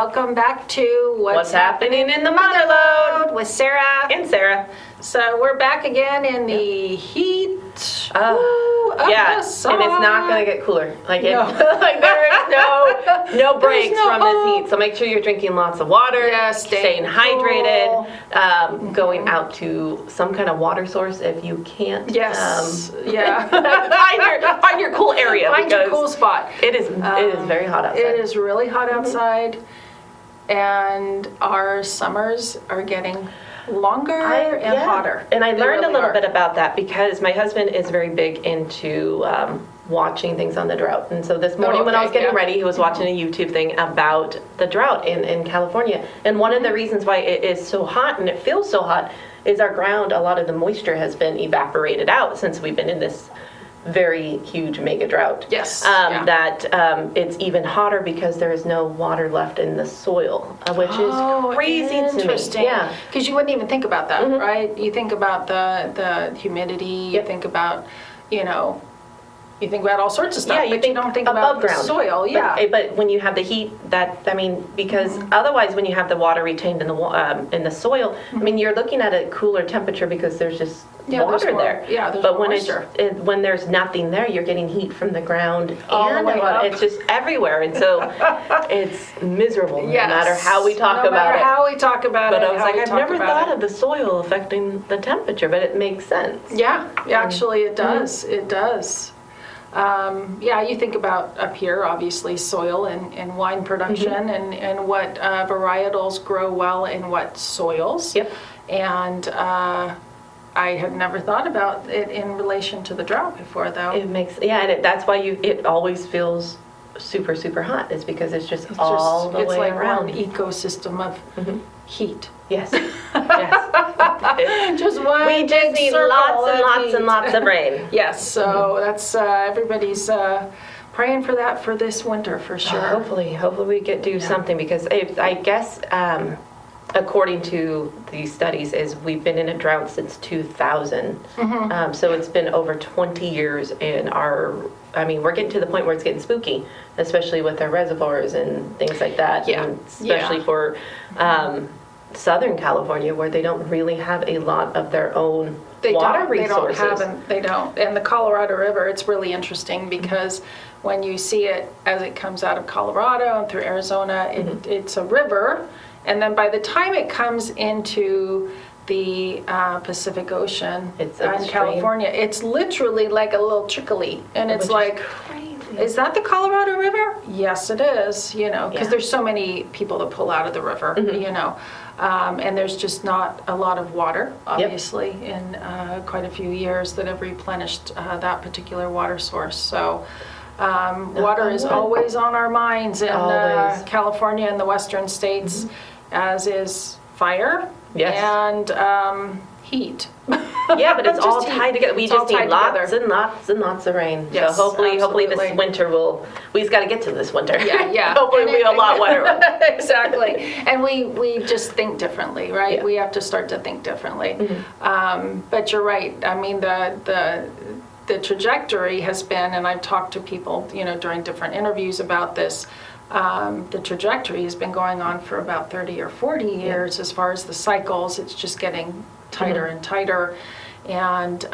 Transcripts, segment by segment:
welcome back to What's Happening in the Mother Lode with Sarah. and Sarah. So we're back again in the heat. Yeah, and it's not going to get cooler. Like, No. like there is no breaks from this heat. So make sure you're drinking lots of water, staying hydrated, going out to some kind of water source if you can't. Yes. find your cool area. Find your cool spot. It is very hot outside. It is really hot outside, and our summers are getting longer and hotter. And I learned a little bit about that because my husband is very big into watching things on the drought. And so this morning when I was getting ready, he was watching a YouTube thing about the drought in California. And one of the reasons why it is so hot and it feels so hot is our ground, a lot of the moisture has been evaporated out since we've been in this very huge mega drought. Yes. That it's even hotter because there is no water left in the soil, which is crazy to me. Yeah. Because you wouldn't even think about that, right? You think about the humidity. You think about, you think about all sorts of stuff. Yeah, you don't think about the soil. Yeah. But when you have the heat, because otherwise, when you have the water retained in the soil, you're looking at a cooler temperature because there's just water there. Yeah, there's but moisture. when there's nothing there, you're getting heat from the ground all the way up. It's just everywhere, and so it's miserable no matter how we talk about it. No matter how we talk about it. But I was like, I've never thought of the soil affecting the temperature, but it makes sense. Yeah, actually, it does. It does. You think about up here, obviously, soil and wine production and what varietals grow well in what soils. Yep. And I had never thought about it in relation to the drought before, though. It makes, and that's why it always feels super, super hot, is because it's just all the way around. It's like one ecosystem of heat. Yes. Yes. Just one we just need lots and lots and lots of rain. Yes, so that's everybody's praying for that for this winter for sure. Hopefully we get do something, because I guess according to these studies is we've been in a drought since 2000. So it's been over 20 years, and we're getting to the point where it's getting spooky, especially with our reservoirs and things like that. Yeah. And especially for Southern California, where they don't really have a lot of their own water resources. They don't. And the Colorado River, it's really interesting because when you see it as it comes out of Colorado and through Arizona, it's a river. And then by the time it comes into the Pacific Ocean in California, it's literally like a little trickly. And it's like, crazy. Is that the Colorado River? Yes, it is, because there's so many people that pull out of the river, and there's just not a lot of water, obviously, in quite a few years that have replenished that particular water source. So water is always on our minds in California and the western states, as is fire and heat. Yeah, but it's all tied together. We just need lots and lots and lots of rain. Yes, so hopefully this winter we just got to get to this winter. Yeah. Hopefully it'll be a lot wetter. Exactly. And we just think differently, right? Yeah. We have to start to think differently. But you're right. The trajectory has been, and I've talked to people, during different interviews about this, the trajectory has been going on for about 30 or 40 years as far as the cycles. It's just getting tighter and tighter. And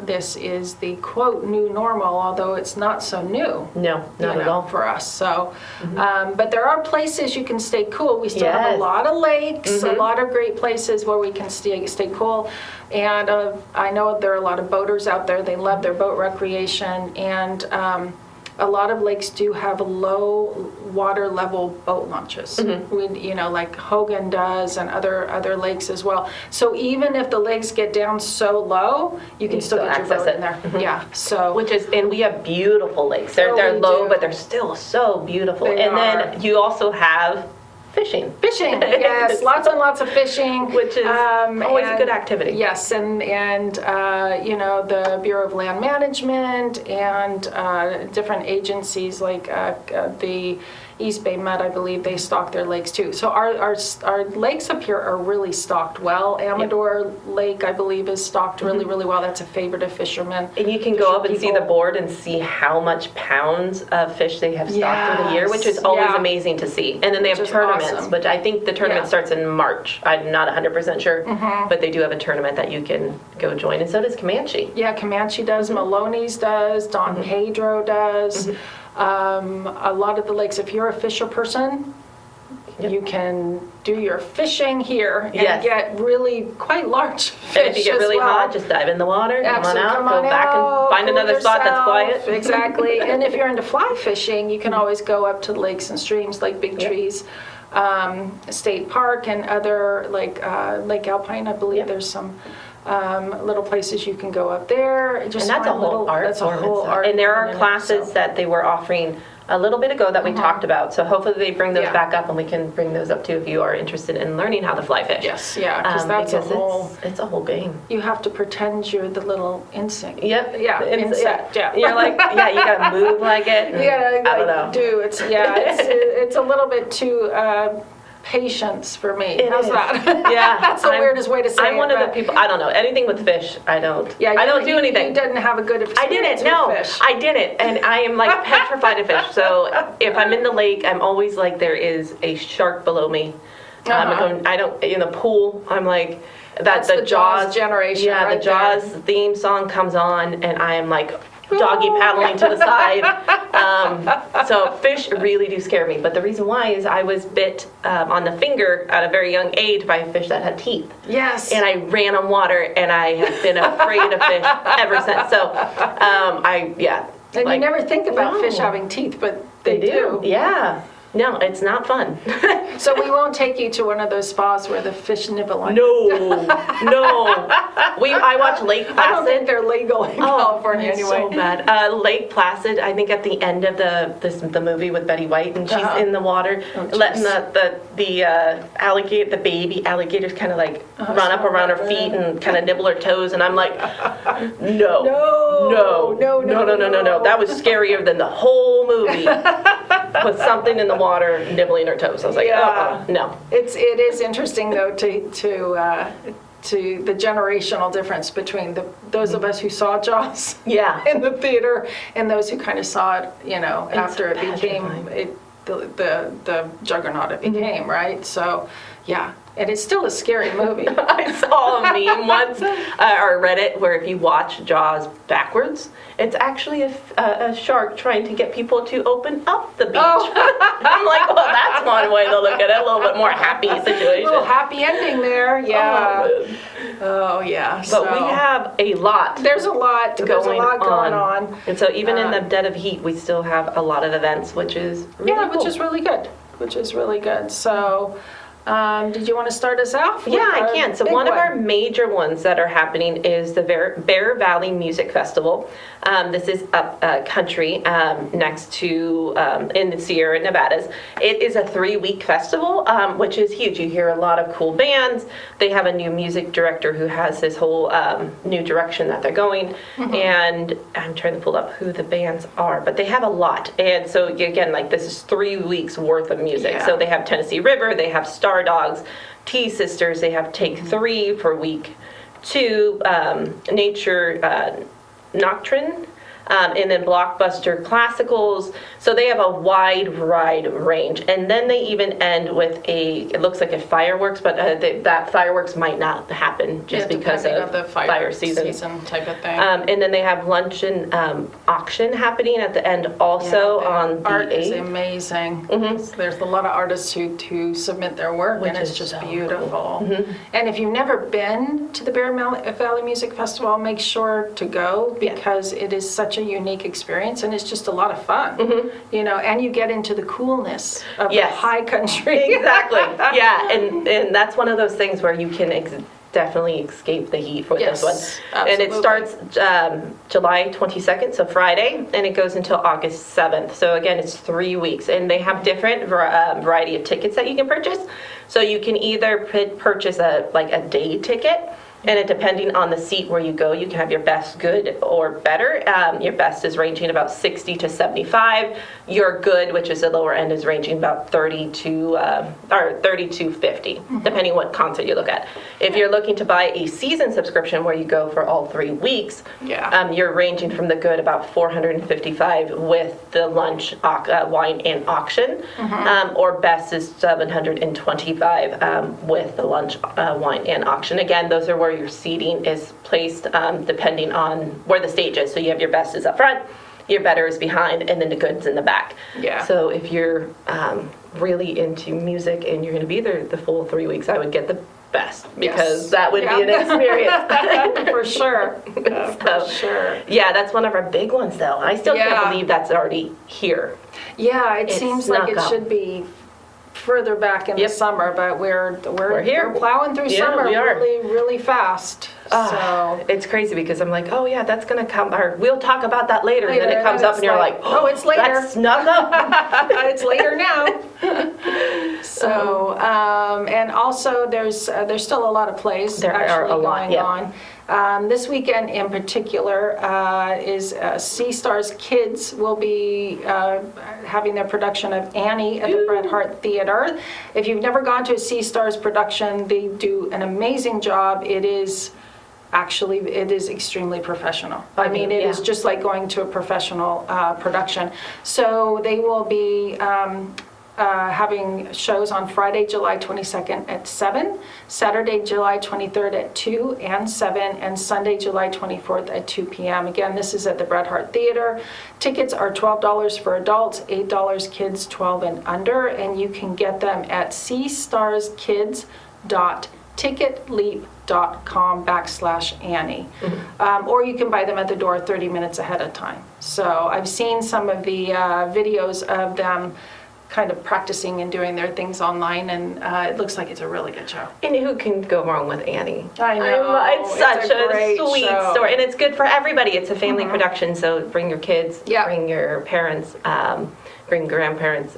this is the, quote, new normal, although it's not so new. No, not at all. For us. So, but there are places you can stay cool. We still have a lot of lakes, a lot of great places where we can stay cool. And I know there are a lot of boaters out there. They love their boat recreation. And a lot of lakes do have low water level boat launches. Like Hogan does, and other lakes as well. So even if the lakes get down so low, you can still get your boat in there. Yeah. So and we have beautiful lakes. They're low, but they're still so beautiful. Then you also have fishing, yes, lots and lots of fishing, which is always a good activity. Yes, and the Bureau of Land Management and different agencies like the East Bay Met, I believe, they stock their lakes too. So our lakes up here are really stocked well. Amador Lake, I believe, is stocked really, really well. That's a favorite of fishermen. And you can go up and see the board and see how much pounds of fish they have stocked through the year, which is always amazing to see. And then they have tournaments, which I think the tournament starts in March. I'm not 100% sure, but they do have a tournament that you can go join, and so does Comanche. Yeah, Comanche does, Maloney's does, Don Pedro does. A lot of the lakes, if you're a fisher person, you can do your fishing here and get really quite large fish. And if you get really hot, just dive in the water, come on out, go back and find another spot that's quiet. Exactly. And if you're into fly fishing, you can always go up to lakes and streams like Big Trees State Park and other, like Lake Alpine, I believe there's some little places you can go up there. Just and that's a whole art. That's a whole art. And there are classes that they were offering a little bit ago that we talked about. So hopefully they bring those back up, and we can bring those up too if you are interested in learning how to fly fish. Yes, yeah, because it's a whole game. You have to pretend you're the little insect. Yep. Yeah, insect. Yeah. You're like, you got to move like it. Yeah, I don't know. It's a little bit too patience for me. How's that? Yeah. That's the weirdest way to say it. I'm one of the people, I don't know, anything with fish, I don't do anything. You didn't have a good experience with fish. I didn't, and I am like petrified of fish. So if I'm in the lake, I'm always like, there is a shark below me. In the pool, I'm like, that's the Jaws generation. Yeah, right the Jaws theme song comes on, and I am like, doggy paddling to the side. So fish really do scare me. But the reason why is I was bit on the finger at a very young age by a fish that had teeth. Yes. And I ran on water, and I have been afraid of fish ever since. So, And you never think about fish having teeth, but they do. Yeah. No, it's not fun. So we won't take you to one of those spas where the fish nibble on you. No. I watch Lake Placid. I don't think they're legal in California anyway. So bad. Lake Placid, I think at the end of the movie with Betty White, and she's in the water, letting the alligator, the baby alligators kind of like run up around her feet and kind of nibble her toes, and I'm like, no. That was scarier than the whole movie. With something in the water nibbling her toes. I was like, no. It is interesting though to the generational difference between those of us who saw Jaws in the theater and those who kind of saw it, after it became the juggernaut it became, right? So, yeah. And it's still a scary movie. I saw a meme once, or Reddit, where if you watch Jaws backwards, it's actually a shark trying to get people to open up the beach. I'm like, well, that's one way to look at it. A little bit more happy situation. A little happy ending there, yeah. But we have a lot. There's a lot going on. And so even in the dead of heat, we still have a lot of events, which is really cool. Which is really good. So. Did you want to start us off? Yeah, I can. So one of our major ones that are happening is the Bear Valley Music Festival. This is up country next to in the Sierra Nevadas. It is a 3-week festival, which is huge. You hear a lot of cool bands. They have a new music director who has this whole new direction that they're going. And I'm trying to pull up who the bands are, but they have a lot. And so again, like this is 3 weeks worth of music. Yeah. So they have Tennessee River, they have Star Dogs, T Sisters, they have Take 3 for week 2, Nature Nocturne, and then Blockbuster Classicals. So they have a wide range. And then they even end with it looks like a fireworks, but that fireworks might not happen just because of the fire season type of thing. And then they have lunch and auction happening at the end also on the 8th. Art is amazing. There's a lot of artists who submit their work, and it's just so beautiful. Cool. And if you've never been to the Bear Valley Music Festival, make sure to go because it is such a unique experience, and it's just a lot of fun. And you get into the coolness of the high country. Exactly. Yeah, and that's one of those things where you can definitely escape the heat for this one. Absolutely. And it starts July 22nd, so Friday, and it goes until August 7th. So again, it's 3 weeks, and they have different variety of tickets that you can purchase. So you can either purchase a day ticket, And it, depending on the seat where you go, you can have your best, good, or better. Your best is ranging about 60 to 75. Your good, which is the lower end, is ranging about 30 to 50, depending what concert you look at. If you're looking to buy a season subscription where you go for all 3 weeks, you're ranging from the good about 455 with the lunch, wine, and auction, or best is 725 with the lunch, wine, and auction. Again, those are where your seating is placed depending on where the stage is. So you have your best is up front, your better is behind, and then the good's in the back. So if you're really into music and you're going to be there the full 3 weeks, I would get the best, because that would be an experience. For sure. For sure. Yeah, that's one of our big ones, though. I still can't believe that's already here. Yeah, it seems like it should be further back in the summer, but we're here. We're plowing through summer really, really fast. So it's crazy, because I'm like, oh yeah, that's gonna come, or we'll talk about that later. And then it comes up and you're like, oh, it's later. That's snuck up. It's later now. So, and also there's still a lot of plays going on. This weekend in particular is Sea Stars Kids will be having their production of Annie at the Bret Harte Theater. If you've never gone to a Sea Stars production, they do an amazing job. It is extremely professional. I mean, it is just like going to a professional production. So they will be having shows on Friday, July 22nd at 7, Saturday, July 23rd at 2 and 7, and Sunday, July 24th at 2 p.m. Again, this is at the Bret Harte Theater. Tickets are $12 for adults, $8 kids 12 and under, and you can get them at seastarskids.ticketleap.com/Annie. Or you can buy them at the door 30 minutes ahead of time. So I've seen some of the videos of them kind of practicing and doing their things online, and it looks like it's a really good show. And who can go wrong with Annie? I know. It's such a sweet story, and it's good for everybody. It's a family production, so bring your kids, bring your parents, bring grandparents.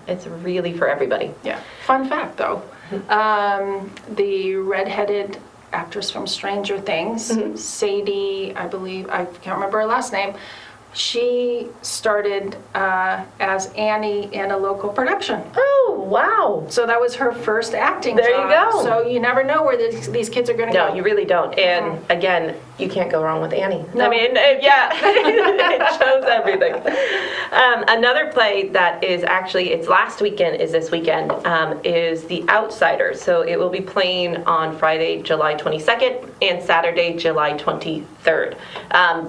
It's really for everybody. Yeah. Fun fact, though, the redheaded actress from Stranger Things, Sadie, I believe, I can't remember her last name, she started as Annie in a local production. Oh, wow. So that was her first acting job. There you go. So you never know where these kids are going to go. No, you really don't. And again, you can't go wrong with Annie. No. I mean, it shows everything. Another play that is actually, it's last weekend, is this weekend, is The Outsiders. So it will be playing on Friday, July 22nd and Saturday, July 23rd.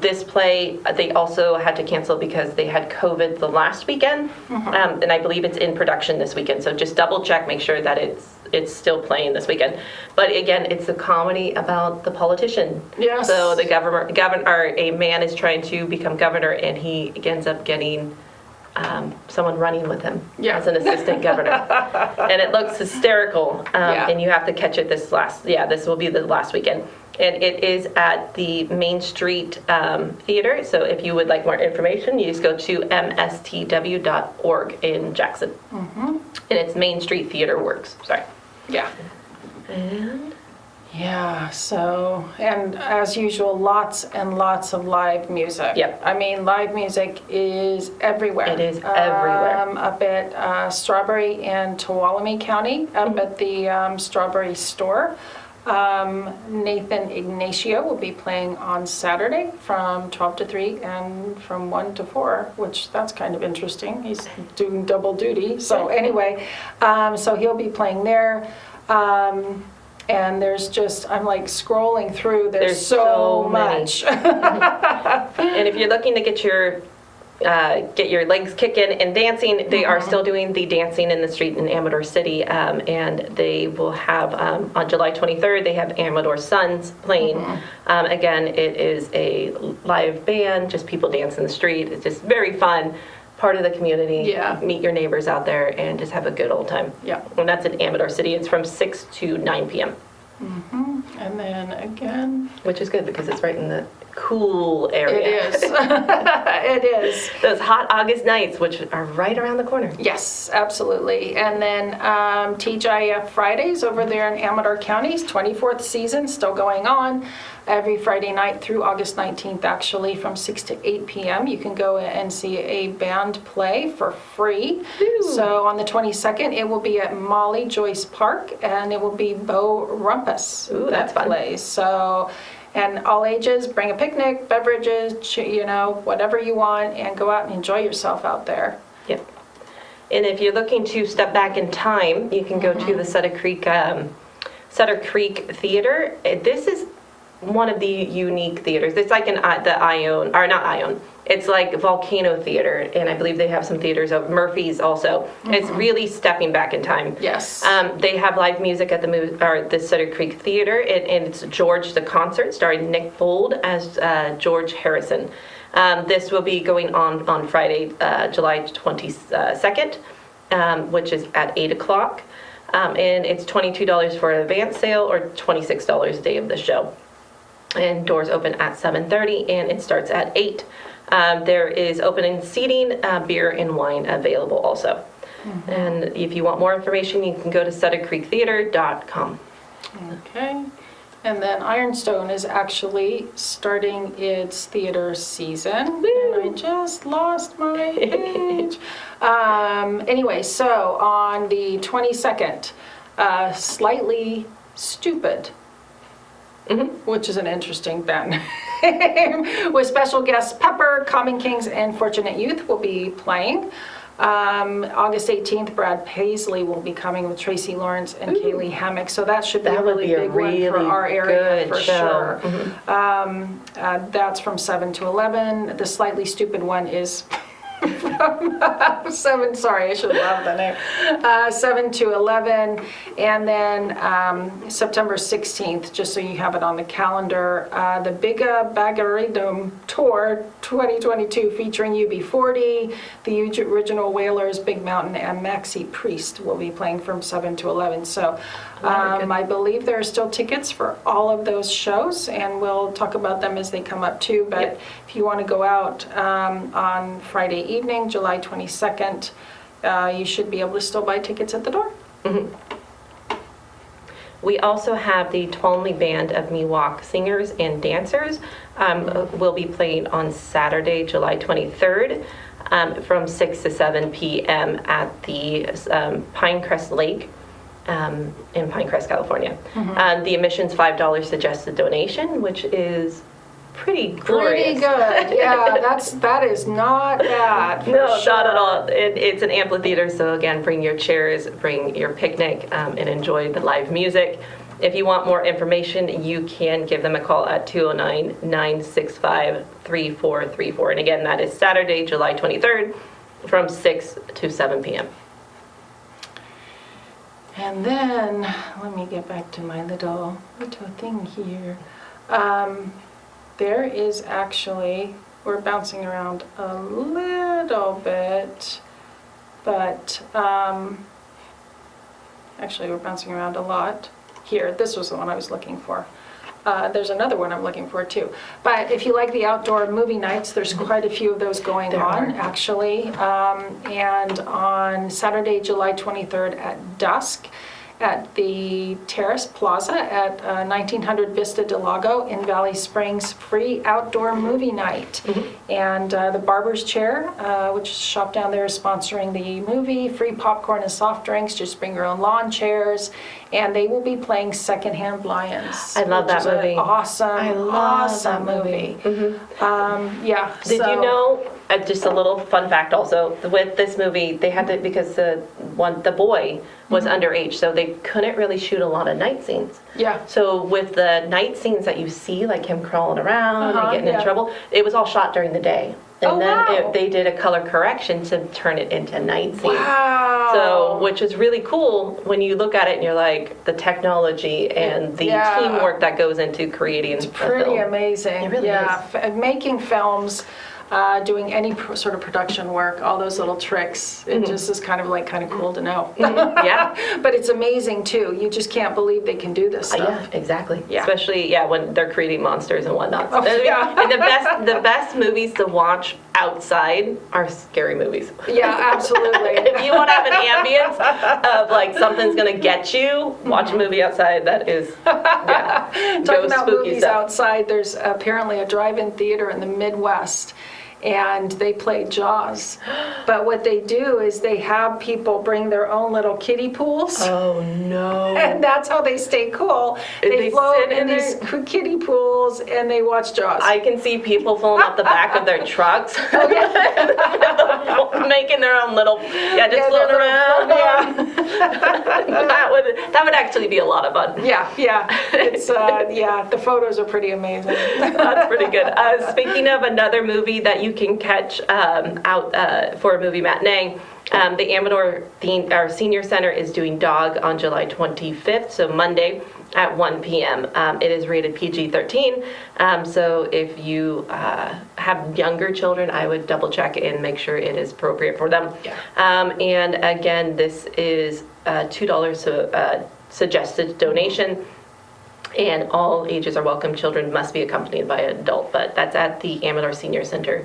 This play, they also had to cancel because they had COVID the last weekend. And I believe it's in production this weekend. So just double check, make sure that it's still playing this weekend. But again, it's a comedy about the politician. Yes. So the a man is trying to become governor, and he ends up getting someone running with him as an assistant governor. And it looks hysterical. And you have to catch it this will be the last weekend. And it is at the Main Street Theater. So if you would like more information, you just go to mstw.org in Jackson. And it's Main Street Theater Works. Sorry. Yeah. And so, and as usual, lots and lots of live music. Yep. I mean, live music is everywhere. It is everywhere. Up at Strawberry and Tuolumne County, up at the Strawberry store. Nathan Ignacio will be playing on Saturday from 12 to 3 and from 1 to 4, which that's kind of interesting. He's doing double duty. So anyway, so he'll be playing there. And there's just, I'm like scrolling through, there's so much. And if you're looking to get your legs kicking and dancing, they are still doing the Dancing in the Street in Amador City, and they will have, on July 23rd, they have Amador Sons playing. Again, it is a live band, just people dance in the street. It's just very fun. Part of the community. Meet your neighbors out there and just have a good old time. And that's in Amador City. It's from 6 to 9 p.m. And then again, which is good because it's right in the cool area. it is. It is. Those hot August nights, which are right around the corner. Yes, absolutely. And then TGIF Fridays over there in Amador County's 24th season, still going on. Every Friday night through August 19th, actually, from 6 to 8 p.m. You can go and see a band play for free. Ooh. So on the 22nd, it will be at Molly Joyce Park, and it will be Bo Rumpus. Ooh, that's fun. Plays. So, and all ages, bring a picnic, beverages, you know, whatever you want, and go out and enjoy yourself out there. Yep. And if you're looking to step back in time, you can go to the Sutter Creek Theater. This is one of the unique theaters. It's like the Ione, or not Ione. It's like Volcano Theater, and I believe they have some theaters of Murphy's also. It's really stepping back in time. Yes. They have live music at the Sutter Creek Theater, and it's George the Concert, starring Nick Bold as George Harrison. This will be going on Friday, July 22nd, which is at 8 o'clock. And it's $22 for an advance sale or $26 a day of the show. And doors open at 7:30 and it starts at 8. There is opening seating, beer and wine available also. And if you want more information, you can go to suttercreektheater.com. Okay. And then Ironstone is actually starting its theater season. Woo! And I just lost my page. Anyway, so on the 22nd, Slightly Stupid, which is an interesting band name, with special guests Pepper, Common Kings, and Fortunate Youth will be playing. August 18th, Brad Paisley will be coming with Tracy Lawrence and Kaylee Hammock. So that should be a really big one for our area for sure. That's from 7 to 11. The Slightly Stupid one is from 7, sorry, I should have the name. 7 to 11. And then September 16th, just so you have it on the calendar, the Biga Bagaridum Tour 2022 featuring UB40, the original Whalers, Big Mountain, and Maxi Priest will be playing from 7 to 11. So I believe there are still tickets for all of those shows, and we'll talk about them as they come up too. But if you want to go out on Friday evening, July 22nd, you should be able to still buy tickets at the door. We also have the Tuolumne Band of Miwok Singers and Dancers will be playing on Saturday, July 23rd from 6 to 7 p.m. at the Pinecrest Lake in Pinecrest, California. The admission's $5 suggested donation, which is pretty glorious. Pretty good. Yeah, that is not bad. No, sure. Not at all. It's an amphitheater, so again, bring your chairs, bring your picnic, and enjoy the live music. If you want more information, you can give them a call at 209-965-3434. And again, that is Saturday, July 23rd from 6 to 7 p.m. And then, let me get back to my little thing here. There is actually, we're bouncing around a little bit, but actually we're bouncing around a lot. Here, this was the one I was looking for. There's another one I'm looking for too. But if you like the outdoor movie nights, there's quite a few of those going on actually. And on Saturday, July 23rd at dusk, at the Terrace Plaza at 1900 Vista del Lago in Valley Springs, free outdoor movie night. And the Barber's Chair, which is a shop down there, is sponsoring the movie. Free popcorn and soft drinks, just bring your own lawn chairs. And they will be playing Secondhand Lions. I love that movie. Awesome movie. Yeah. Did you know, just a little fun fact also, with this movie, they had to, because the boy was underage, so they couldn't really shoot a lot of night scenes. Yeah. So with the night scenes that you see, like him crawling around and getting in trouble, it was all shot during the day. And they did a color correction to turn it into night scenes. Wow. So, which is really cool when you look at it and you're like, the technology and the teamwork that goes into creating a film. Pretty amazing. It really is. Making films doing any sort of production work, all those little tricks. It just is kind of cool to know. Yeah. But it's amazing too. You just can't believe they can do this stuff. Yeah, exactly. Yeah. Especially when they're creating monsters and whatnot. Oh, yeah. And the best movies to watch outside are scary movies. Yeah, absolutely. If you want to have an ambience of like something's gonna get you, watch a movie outside. That is, Talking about spooky movies stuff. outside, there's apparently a drive-in theater in the Midwest, and they play Jaws. But what they do is they have people bring their own little kiddie pools. Oh no! And that's how they stay cool. They float sit in in these kiddie pools and they watch Jaws. I can see people pulling out the back of their trucks, making their own little, just floating around. That would actually be a lot of fun. Yeah. It's the photos are pretty amazing. That's pretty good. Speaking of another movie that you can catch out for a movie matinee, the Amador Senior Center is doing Dog on July 25th, so Monday at 1 p.m. It is rated PG-13, so if you have younger children, I would double check and make sure it is appropriate for them. Yeah. And again, this is $2 suggested donation. And all ages are welcome. Children must be accompanied by an adult, but that's at the Amador Senior Center.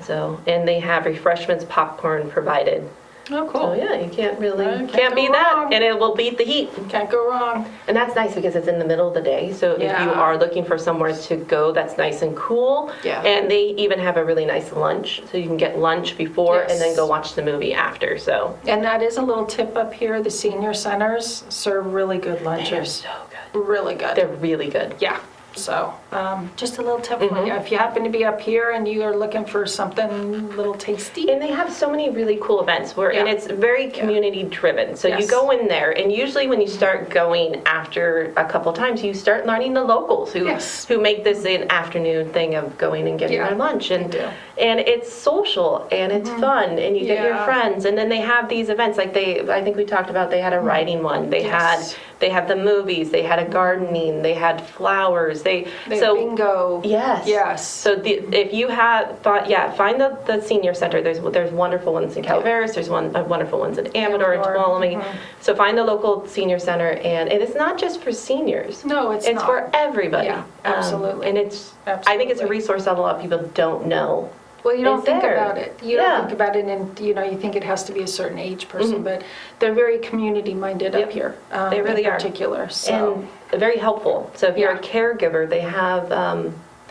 So, and they have refreshments, popcorn provided. Oh, cool. So yeah, you can't Can't can't beat go that, wrong. and it will beat the heat. Can't go wrong. And that's nice because it's in the middle of the day. So if you Yeah. are looking for somewhere to go that's nice and cool, Yeah. and they even have a really nice lunch, so you can get lunch before and then Yes. go watch the movie after. So And that is a little tip up here. The senior centers serve really good they're lunches. so good. Really good. They're really good. Yeah. So, just a little tip for you. If you happen to be up here and you are looking for something a little tasty. And they have so many really cool events and Yeah. it's very community driven. So you Yes. go in there, and usually when you start going after a couple times, you start learning the locals Yes. who make this an afternoon thing of going and getting Yeah, their lunch. And they do. and it's social and it's fun and you get your Yeah. friends. And then they have these events like I think we talked about, they had a writing one. Yes. They had the movies, they had a gardening, they had flowers. They bingo. Yes. Yes. So if you have thought, find the senior center. There's wonderful ones in Calaveras. There's wonderful ones in Amador and Amador, Tuolumne. So find the local senior center, and it is not just for seniors. No, it's It's not. for everybody. Yeah, absolutely. And I think it's a Absolutely. resource that a lot of people don't know. Well, you don't It's think there. about it. You Yeah. don't think about it, and you think it has to be a certain age person, but they're very community-minded up Yep. here. They really in are. particular. So And very helpful. So if you're a Yeah. caregiver, they have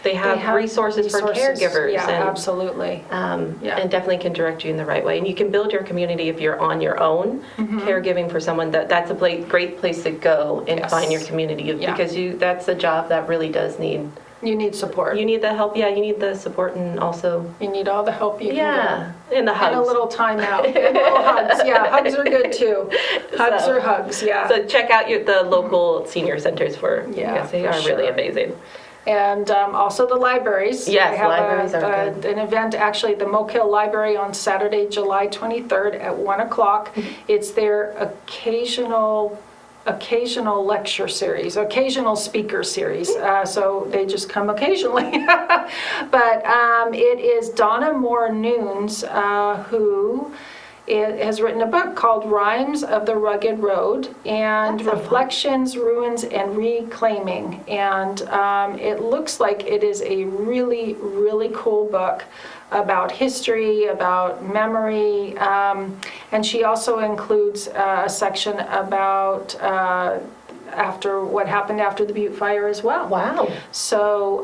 they have resources for caregivers. Yeah, and, absolutely. Yeah. And definitely can direct you in the right way. And you can build your community if you're on your own, caregiving for someone. That's a great place to go and Yes. find your community Yeah. because that's a job that really does need. You need support. You need the help. Yeah, you need the support and also. You need all the help you can get. And the hugs. And a little time out. And little hugs. Yeah, hugs are good too. Hugs are hugs, yeah. So check out the local senior centers Yeah, yes, they for are really sure. amazing. And also the libraries. Yes, They have libraries are good. an event actually at the Moke Hill Library on Saturday, July 23rd at 1 o'clock. It's their occasional lecture series, occasional speaker series. So they just come occasionally. But it is Donna Moore Noons who has written a book called Rhymes of the Rugged Road and That's so fun. Reflections, Ruins, and Reclaiming. And it looks like it is a really, really cool book about history, about memory, and she also includes a section about what happened after the Butte Fire as well. Wow. So,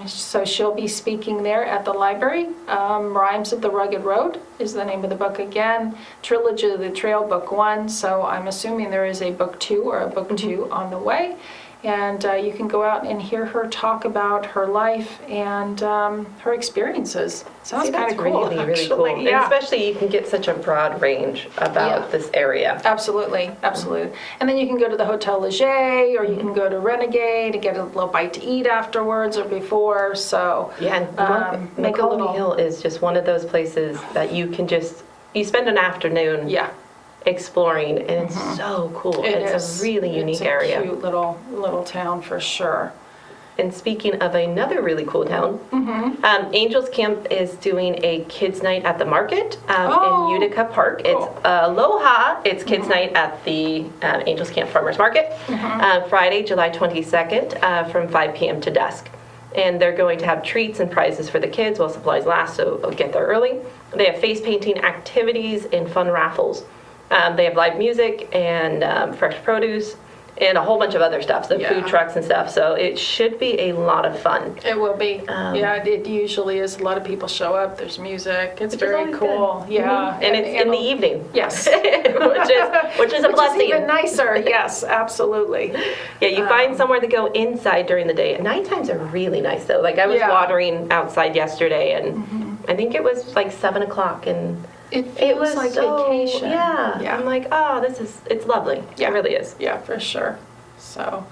so she'll be speaking there at the library. Rhymes of the Rugged Road is the name of the book again. Trilogy of the Trail, Book 1. So I'm assuming there is a Book 2 or a Book 2 on the way. And you can go out and hear her talk about her life and her experiences. Sounds kind of cool, really, really actually. cool. Yeah. And especially you can get such a broad range about this area. Absolutely, absolutely. And then you can go to the Hotel Leger, or you can go to Renegade and get a little bite to eat afterwards or before. So Yeah, and make a McCullough little Hill is just one of those places that you can you spend an afternoon exploring, and it's so cool. It it's is. a really unique area. It's a cute little town for sure. And speaking of another really cool town, Angels Camp is doing a kids' night at the market in Utica Park. Cool. It's Aloha. It's kids' night at the Angels Camp Farmers Market, Friday, July 22nd, from 5 p.m. to dusk. And they're going to have treats and prizes for the kids while supplies last, so get there early. They have face painting activities and fun raffles. They have live music and fresh produce and a whole bunch of other stuff, so food trucks and stuff. So it should be a lot of fun. It will be. It usually is. A lot of people show up. There's music. It's very cool. Good. Yeah. And it's in the evening. Yes. which is a blessing. Is even nicer. Yes, absolutely. Yeah, you find somewhere to go inside during the day. Night times are really nice, though. Like, I was watering outside yesterday, and I think it was like 7 o'clock, and it was like vacation. Yeah. I'm like, it's lovely. Yeah. It really is. Yeah, for sure. So,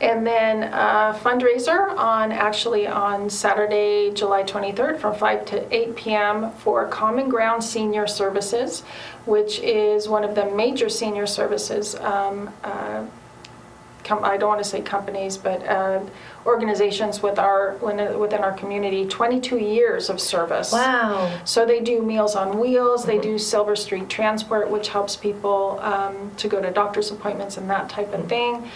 and then fundraiser on Saturday, July 23rd from 5 to 8 p.m. for Common Ground Senior Services, which is one of the major senior services I don't want to say companies, but organizations within our community, 22 years of service. Wow. So they do Meals on Wheels, they do Silver Street Transport, which helps people to go to doctor's appointments and that type of thing.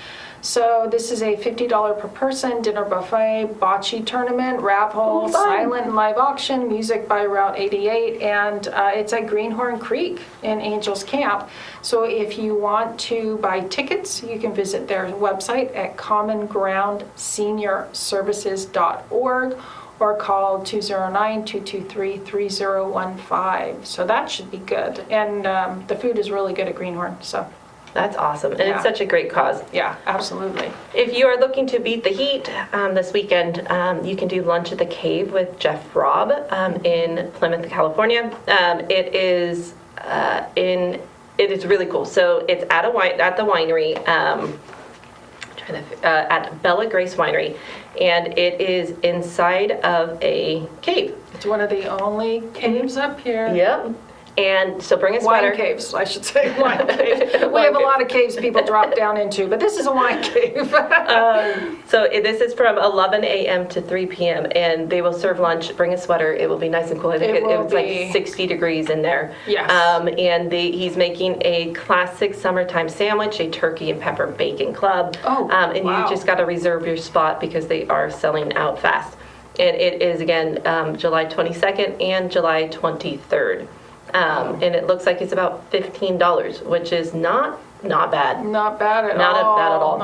So this is a $50 per person dinner buffet, bocce tournament, raffle, silent and live auction, music by Route 88, and it's at Greenhorn Creek in Angels Camp. So if you want to buy tickets, you can visit their website at commongroundseniorservices.org or call 209-223-3015. So that should be good. And the food is really good at Greenhorn, so. That's awesome, and it's such a great cause. Yeah, absolutely. If you are looking to beat the heat this weekend, you can do lunch at the Cave with Jeff Robb in Plymouth, California. It is really cool. So it's at the winery, at Bella Grace Winery, and it is inside of a cave. It's one of the only caves up here. Yep. And so bring a sweater. Wine caves, I should say. Wine caves. We have a lot of caves people drop down into, but this is a wine cave. So this is from 11 a.m. to 3 p.m. and they will serve lunch. Bring a sweater. It will be nice and cool. I think it was like 60 degrees in there. Yes. And he's making a classic summertime sandwich, a turkey and pepper bacon club. And you just got to reserve your spot because they are selling out fast. And it is, again, July 22nd and July 23rd. And it looks like it's about $15, which is not bad. Not bad at all. Not bad at all.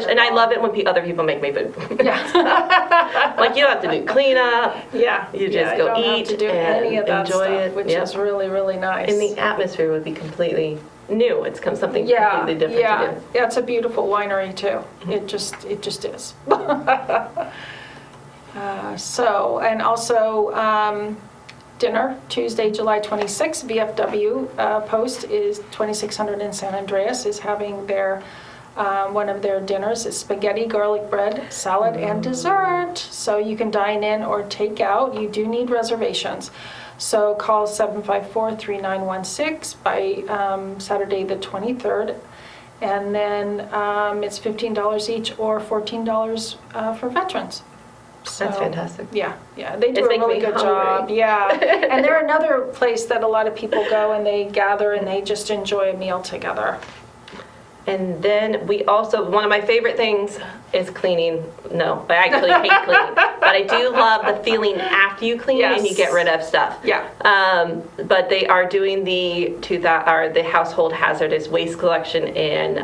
And I love it when other people make me food. Yeah. Like, you don't have to do cleanup. Yeah. You just go eat have to do any of that enjoy stuff, it, which is really, really nice. And the atmosphere would be completely new. It's something completely different to do. Yeah, it's a beautiful winery too. It just is. And also dinner Tuesday, July 26th. VFW Post is 2600 in San Andreas is having their one of their dinners is spaghetti, garlic bread, salad, and dessert. So you can dine in or take out. You do need reservations. So call 754-3916 by Saturday the 23rd. And then it's $15 each or $14 for veterans. So, that's fantastic. Yeah, they do a really good job. Yeah, and they're another place that a lot of people go and they gather and they just enjoy a meal together. And then we also, one of my favorite things is cleaning. No, I actually hate cleaning, but I do love the feeling after you clean and you get rid of stuff. Yeah. But they are doing the household hazardous waste collection in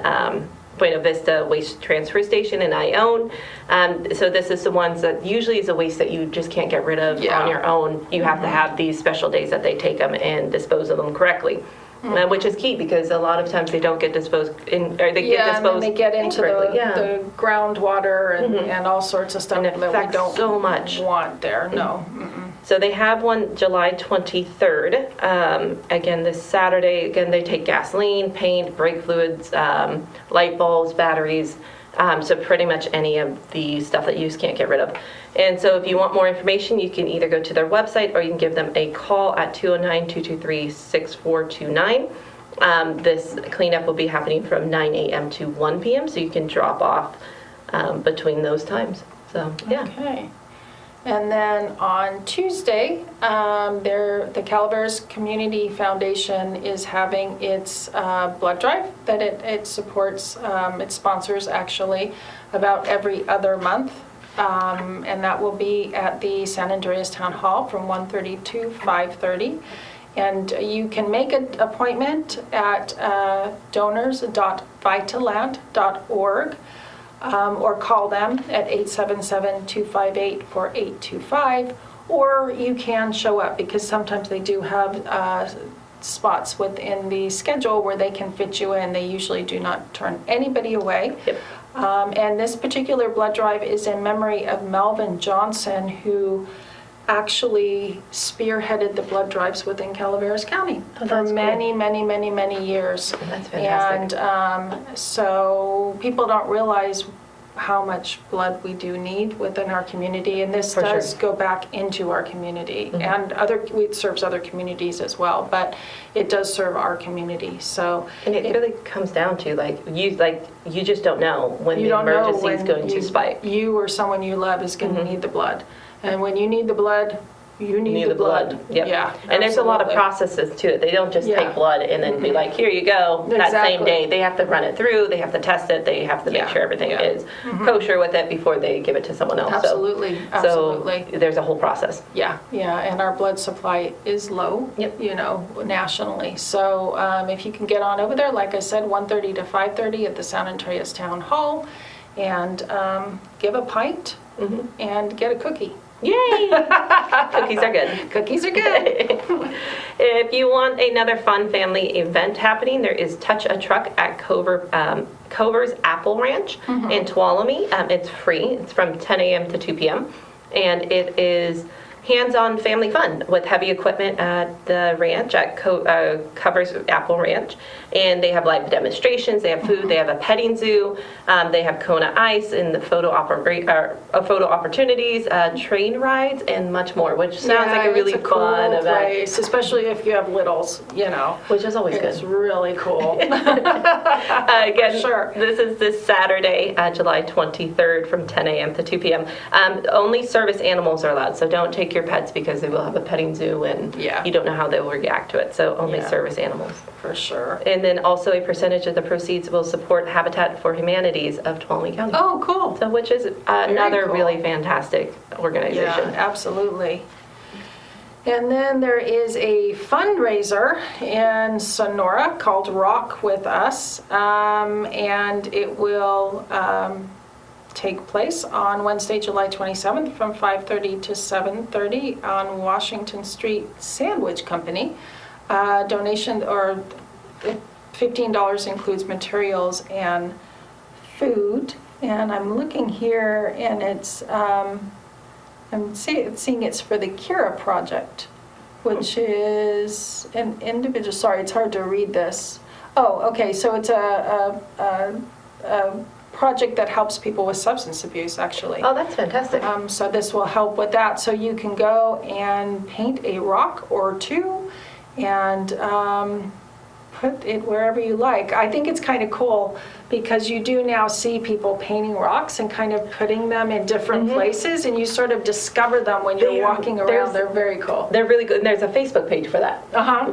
Buena Vista Waste Transfer Station in Ione. So this is the ones that usually is a waste that you just can't get rid of on your own. You have to have these special days that they take them and dispose of them correctly. Which is key because a lot of times they don't get disposed get disposed. And they get into the groundwater and all sorts of stuff and that we don't so much want there. No. So they have one July 23rd. Again, this Saturday. Again, they take gasoline, paint, brake fluids, light bulbs, batteries. So pretty much any of the stuff that you just can't get rid of. And so if you want more information, you can either go to their website or you can give them a call at 209-223-6429. This cleanup will be happening from 9 a.m. to 1 p.m. so you can drop off between those times. So, yeah. Okay. And then on Tuesday, the Calaveras Community Foundation is having its blood drive that it supports, it sponsors actually, about every other month. And that will be at the San Andreas Town Hall from 1:30 to 5:30. And you can make an appointment at donors.vitalant.org. Or call them at 877-258-4825, or you can show up because sometimes they do have spots within the schedule where they can fit you in. They usually do not turn anybody away. Yep. And this particular blood drive is in memory of Melvin Johnson, who actually spearheaded the blood drives within Calaveras County for many, many, many, many years. Oh, that's fantastic. And so people don't realize how much blood we do need within our community, and this does go back into our community, and it serves other communities as well, but it does serve our community. So and it really comes down to you just don't know when the emergency is going to spike. You or someone you love is going to need the blood, and when you need the blood, you need the blood. Yep. Yeah, and there's a lot of processes to it. They don't just take blood and then be like, here you go, that same day. They have to run it through, they have to test it, they have to make sure everything is kosher with it before they give it to someone else. Absolutely. So there's a whole process. Yeah, and our blood supply is low, nationally. So if you can get on over there, like I said, 1:30 to 5:30 at the San Andreas Town Hall, and give a pint and get a cookie. Yay! Cookies are good. Cookies are good. If you want another fun family event happening, there is Touch a Truck at Cover's Apple Ranch in Tuolumne. It's free. It's from 10 a.m. to 2 p.m. And it is hands-on family fun with heavy equipment at the ranch at Cover's Apple Ranch. And they have live demonstrations, they have food, they have a petting zoo, they have Kona Ice and the photo opportunities, train rides, and much more, which sounds like a really fun event. Place, especially if you have littles, Which is always good. It's really cool. Again, sure. This is this Saturday, July 23rd from 10 a.m. to 2 p.m. Only service animals are allowed, so don't take your pets because they will have a petting zoo and you don't know how they will react to it, so only service animals. For sure. And then also a percentage of the proceeds will support Habitat for Humanities of Tuolumne County. Oh, cool. So which is another really fantastic organization. Yeah, absolutely. And then there is a fundraiser in Sonora called Rock With Us, and it will take place on Wednesday, July 27th from 5:30 to 7:30 on Washington Street Sandwich Company. Donation or $15 includes materials and food. And I'm looking here, and it's seeing it's for the Kira Project, which is an individual. Sorry, it's hard to read this. Oh, okay. So it's a project that helps people with substance abuse, actually. Oh, that's fantastic. So this will help with that. So you can go and paint a rock or two and put it wherever you like. I think it's kind of cool because you do now see people painting rocks and kind of putting them in different places, and you sort of discover them when you're walking around. They're very cool. They're really good. And there's a Facebook page for that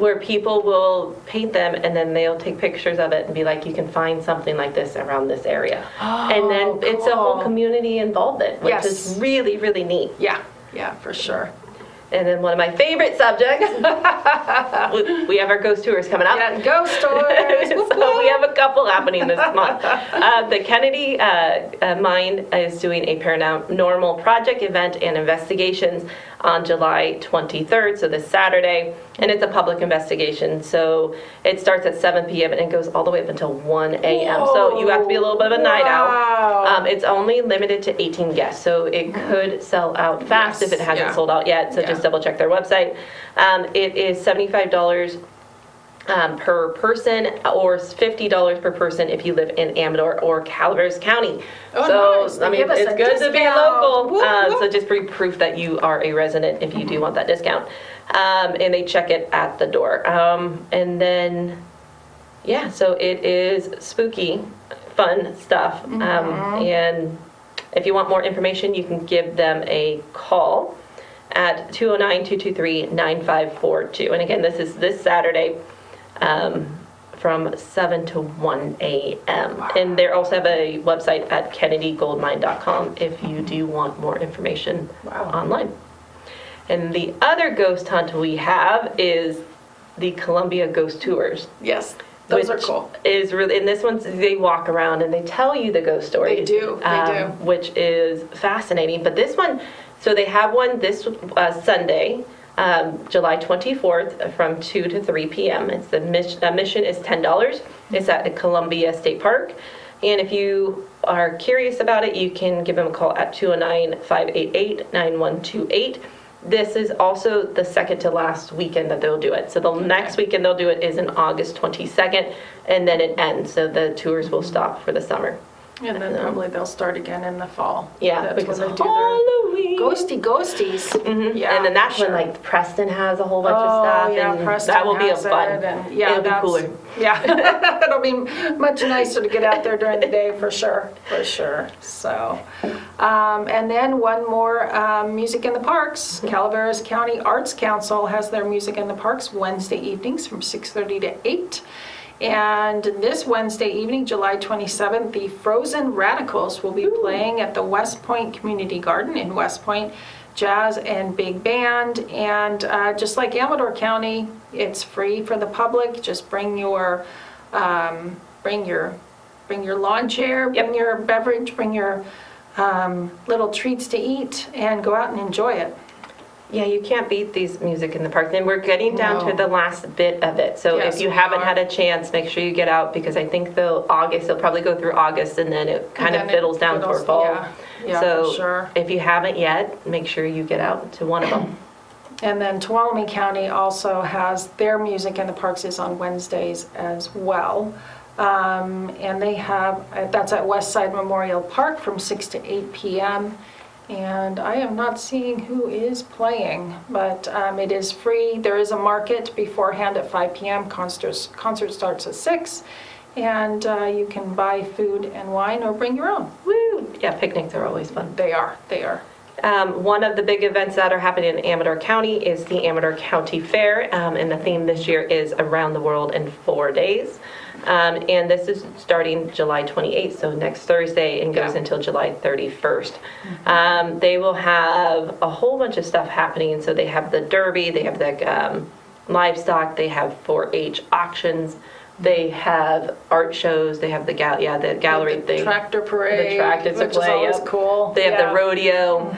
where people will paint them and then they'll take pictures of it and be like, you can find something like this around this area. And then it's a whole community involvement, which is really, really neat. Yeah, for sure. And then one of my favorite subjects, we have our ghost tours coming up. Yeah, ghost tours. So we have a couple happening this month. The Kennedy Mine is doing a paranormal project event and investigations on July 23rd, so this Saturday, and it's a public investigation. So it starts at 7 p.m. and it goes all the way up until 1 a.m. So you have to be a little bit of a night out. It's only limited to 18 guests, so it could sell out fast if it hasn't sold out yet, so just double check their website. It is $75 per person, or $50 per person if you live in Amador or Calaveras County. Nice. I mean, it's good to be local. So just be proof that you are a resident if you do want that discount. And they check it at the door. And then, so it is spooky, fun stuff. And If you want more information, you can give them a call at 209-223-9542. And again, this is this Saturday from 7 to 1 a.m. And they also have a website at kennedygoldmine.com if you do want more information online. And the other ghost hunt we have is the Columbia Ghost Tours. Yes, those are cool. Is really, and this one's, they walk around and they tell you the ghost stories. They do, which is fascinating. But this one, so they have one this Sunday, July 24th from 2 to 3 p.m. It's the admission is $10. It's at the Columbia State Park. And if you are curious about it, you can give them a call at 209-588-9128. This is also the second to last weekend that they'll do it. So the next weekend they'll do it is in August 22nd, and then it ends. So the tours will stop for the summer. And then probably they'll start again in the fall. Yeah, that's because when they do Halloween. their ghosties. Mm-hmm. Yeah, and then that's when like Preston has a whole bunch of stuff. Yeah, and Preston that will be a has fun. it, and yeah, it'll be cooler. Yeah, it'll be much nicer to get out there during the day for sure. So, and then one more music in the parks. Calaveras County Arts Council has their music in the parks Wednesday evenings from 6:30 to 8. And this Wednesday evening, July 27th, the Frozen Radicals will be playing at the West Point Community Garden in West Point. Jazz and big band, and just like Amador County, it's free for the public. Just bring your lawn chair, bring your beverage, bring your little treats to eat, and go out and enjoy it. Yeah, you can't beat these music in the park. Then we're getting down to the last bit of it. So Yes, if you we haven't are. had a chance, make sure you get out, because I think they'll probably go through August, and then it kind of fiddles down toward fall. Yeah, so for sure. if you haven't yet, make sure you get out to one of them. And then Tuolumne County also has their music in the parks is on Wednesdays as well. And they have, that's at Westside Memorial Park from 6 to 8 p.m. And I am not seeing who is playing, but it is free. There is a market beforehand at 5 p.m. Concert starts at 6. And you can buy food and wine or bring your own. Woo! Yeah, picnics are always fun. They are. One of the big events that are happening in Amador County is the Amador County Fair, and the theme this year is Around the World in 4 days. And this is starting July 28th, so next Thursday, and goes until July 31st. They will have a whole bunch of stuff happening. So they have the Derby, they have the livestock, they have 4-H auctions, they have art shows, they have the gallery thing. Tractor parade, the tractor which is always cool. They have the rodeo.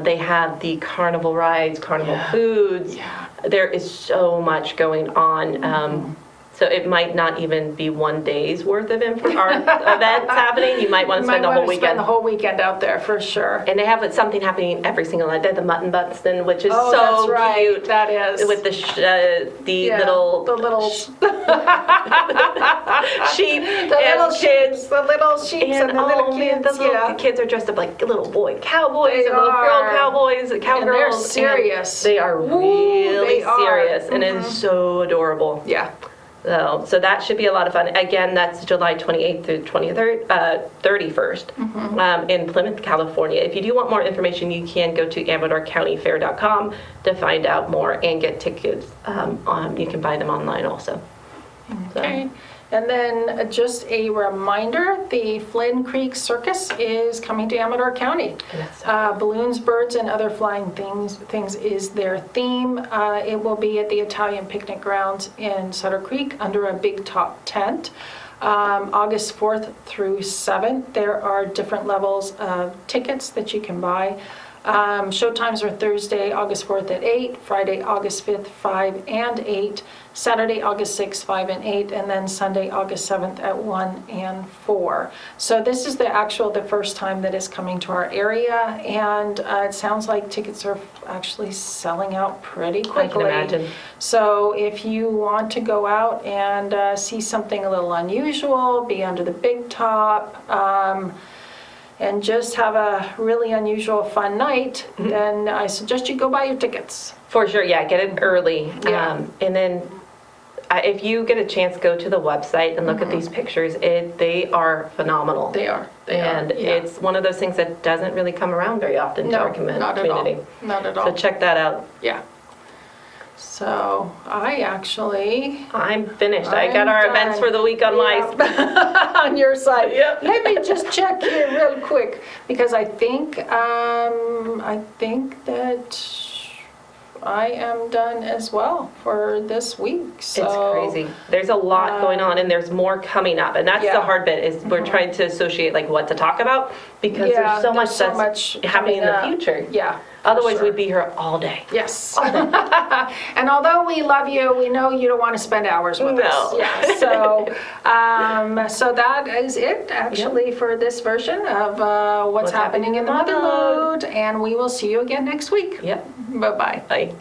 They have the carnival rides, carnival foods. Yeah. There is so much going on. So it might not even be 1 day's worth of events happening. You might want to spend the whole weekend. Spend the whole weekend out there for sure. And they have something happening every single night. They have the mutton butts, which is so that's right. cute. That is. With the little sheep and kids. The little sheep and the little kids. The little kids are dressed up like little boy cowboys and little girl cowboys and cowgirls. And they're serious. They are really serious, and it is so adorable. Yeah. So that should be a lot of fun. Again, that's July 28th through 31st in Plymouth, California. If you do want more information, you can go to AmadorCountyFair.com to find out more and get tickets. You can buy them online also. Okay. And then just a reminder, the Flynn Creek Circus is coming to Amador County. Balloons, birds, and other flying things is their theme. It will be at the Italian Picnic Grounds in Sutter Creek under a big top tent. August 4th through 7th, there are different levels of tickets that you can buy. Show times are Thursday, August 4th at 8, Friday, August 5th, 5 and 8, Saturday, August 6th, 5 and 8, and then Sunday, August 7th at 1 and 4. So this is the first time that it's coming to our area, and it sounds like tickets are actually selling out pretty quickly. I can imagine. So if you want to go out and see something a little unusual, be under the big top, and just have a really unusual fun night, then I suggest you go buy your tickets. For sure, yeah, get it early. Yeah. And then if you get a chance, go to the website and look at these pictures. They are phenomenal. They are. And it's one of those things that doesn't really come around very often to our community. Not at all. Not at all. So check that out. Yeah. So I'm finished. I got our events for the week on my on your side. Yep. Let me just check here real quick because I think that I am done as well for this week. So it's crazy. There's a lot going on, and there's more coming up. And that's the hard bit is we're trying to associate like what to talk about because there's so much that's happening in the future. Yeah. Otherwise, we'd be here all day. Yes. And although we love you, we know you don't want to spend hours with us. Yeah. So, so that is it actually for this version of what's happening in the Mother Lode. And we will see you again next week. Yep. Bye-bye. Bye.